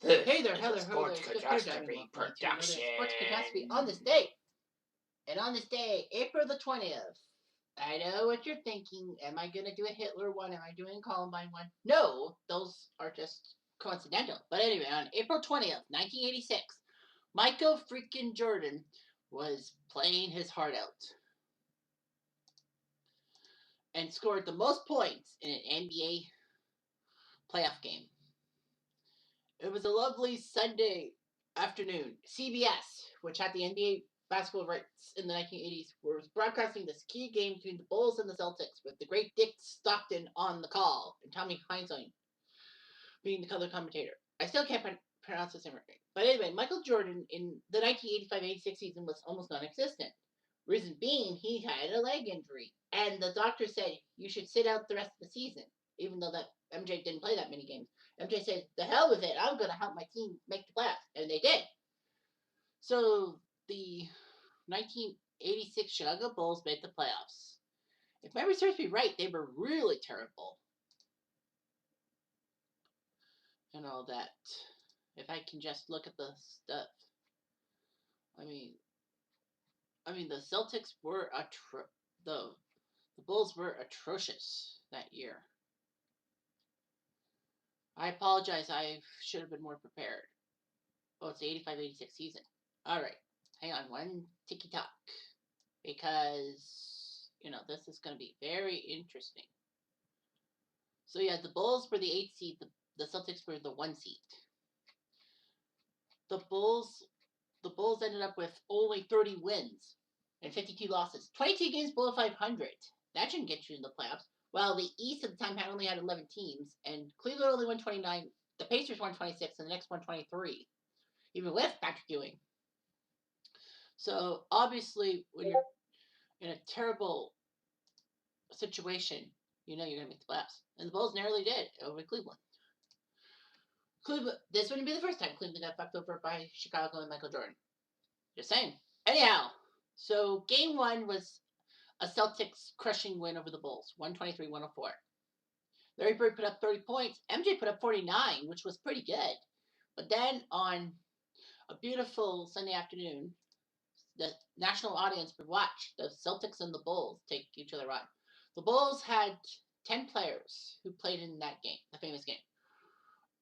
Hey there, hello, Sports Catastrophe production. Sports Catastrophe on this day. And on this day, April the 20th. I know what you're thinking. Am I going to do a Hitler one? Am I doing a Columbine one? No, those are just coincidental. But anyway, on April 20th, 1986, Michael freaking Jordan was playing his heart out and scored the most points in an NBA playoff game. It was a lovely Sunday afternoon. CBS, which had the NBA basketball rights in the 1980s, was broadcasting this key game between the Bulls and the Celtics with the great Dick Stockton on the call and Tommy Heinsohn being the color commentator. I still can't pronounce his name right. But anyway, Michael Jordan in the 1985-86 season was almost non-existent. Reason being, he had a leg injury, and the doctor said you should sit out the rest of the season, even though that MJ didn't play that many games. MJ said, "The hell with it! I'm going to help my team make the playoffs," and they did. So the 1986 Chicago Bulls made the playoffs. If memory serves me right, they were really terrible. And all that. If I can just look at the stuff. I mean the Celtics were the Bulls were atrocious that year. I apologize, I should have been more prepared. Oh, it's the 85-86 season. Alright, hang on one ticky-tock. Because, this is going to be very interesting. So yeah, the Bulls were the 8th seed, the Celtics were the 1 seed. The Bulls ended up with only 30 wins and 52 losses. 22 games below 500. That shouldn't get you in the playoffs. Well, the East at the time only had 11 teams, and Cleveland only won 29. The Pacers won 26, and the next won 23, even with Patrick Ewing. So obviously, when you're in a terrible situation, you're going to make the playoffs. And the Bulls narrowly did over Cleveland. This wouldn't be the first time Cleveland got fucked over by Chicago and Michael Jordan. Just saying. Anyhow, so game 1 was a Celtics crushing win over the Bulls, 123-104. Larry Bird put up 30 points. MJ put up 49, which was pretty good. But then on a beautiful Sunday afternoon, the national audience would watch the Celtics and the Bulls take each other on. The Bulls had 10 players who played in that game, the famous game.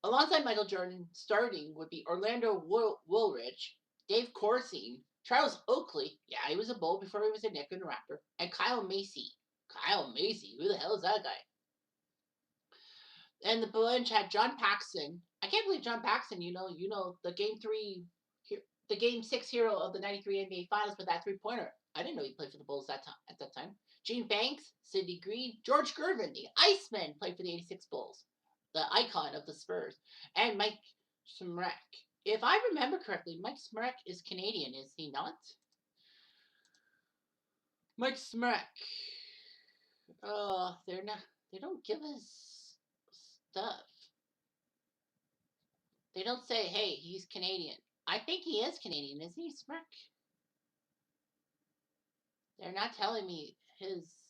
Alongside Michael Jordan, starting would be Orlando Woolridge, Dave Corsine, Charles Oakley, yeah, he was a Bull before he was a Knick and a Raptor, and Kyle Macy. Kyle Macy, who the hell is that guy? And the bench had John Paxson. I can't believe John Paxson, the Game 6 hero of the 93 NBA Finals with that three-pointer. I didn't know he played for the Bulls at that time. Gene Banks, Sidney Green, George Gervin, the Iceman, played for the 86 Bulls, the icon of the Spurs, and Mike Smrek. If I remember correctly, Mike Smrek is Canadian, is he not? Mike Smrek. They don't give us stuff. They don't say, hey, he's Canadian. I think he is Canadian, isn't he, Smrek? They're not telling me his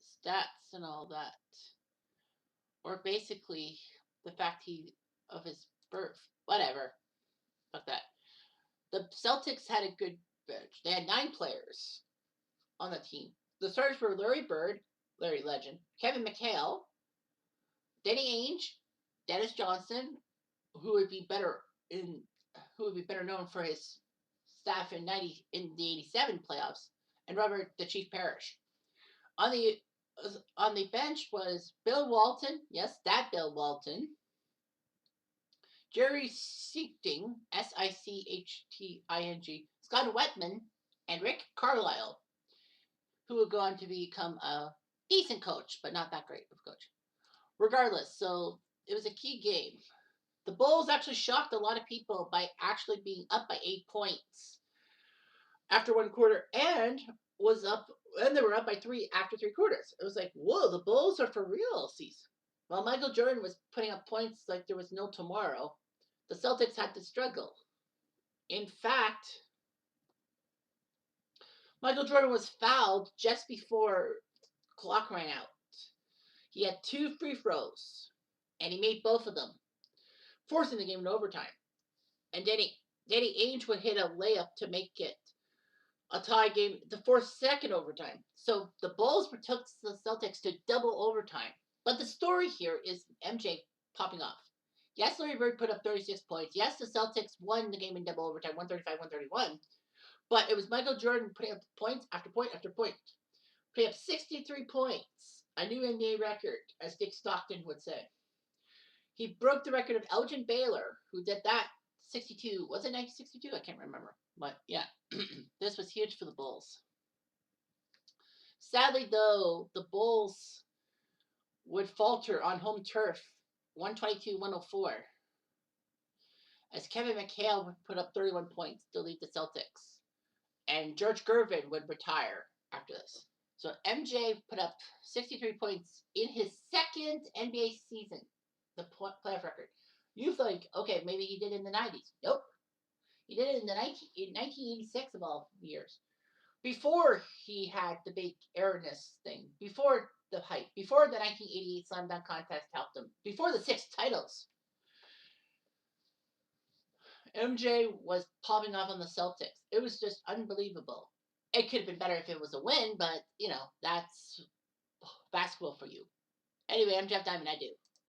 stats and all that. Or basically the fact of his birth. Whatever. Fuck that. The Celtics had a good bench. They had 9 players on the team. The starters were Larry Bird, Larry Legend, Kevin McHale, Danny Ainge, Dennis Johnson, who would be better known for his staff in the 87 playoffs, and Robert the Chief Parrish. On the bench was Bill Walton, yes, that Bill Walton, Jerry Sichting, Sichting, Scott Wetman, and Rick Carlisle, who would go on to become a decent coach, but not that great of a coach. Regardless, so it was a key game. The Bulls actually shocked a lot of people by actually being up by 8 points after 1 quarter, and they were up by 3 after 3 quarters. It was like, whoa, the Bulls are for real, season. While Michael Jordan was putting up points like there was no tomorrow, the Celtics had to struggle. In fact, Michael Jordan was fouled just before clock ran out. He had 2 free throws, and he made both of them, forcing the game to overtime. and Danny Ainge would hit a layup to make it a tie game, the fourth second overtime. So the Bulls took the Celtics to double overtime. But the story here is MJ popping off. Yes, Larry Bird put up 36 points. Yes, the Celtics won the game in double overtime, 135-131. But it was Michael Jordan putting up points after point after point. Putting up 63 points, a new NBA record, as Dick Stockton would say. He broke the record of Elgin Baylor, who did that 62. Was it 1962? I can't remember. But yeah, this was huge for the Bulls. Sadly, though, the Bulls would falter on home turf 122-104 as Kevin McHale would put up 31 points to lead the Celtics. And George Gervin would retire after this. So MJ put up 63 points in his second NBA season, the playoff record. You think, okay, maybe he did it in the 90s. Nope. He did it in 1986 of all years. Before he had the big airness thing, before the hype, before the 1988 Slam Dunk Contest helped him, before the 6 titles, MJ was popping off on the Celtics. It was just unbelievable. It could have been better if it was a win, but, that's basketball for you. Anyway, I'm Jeff Diamond. I do.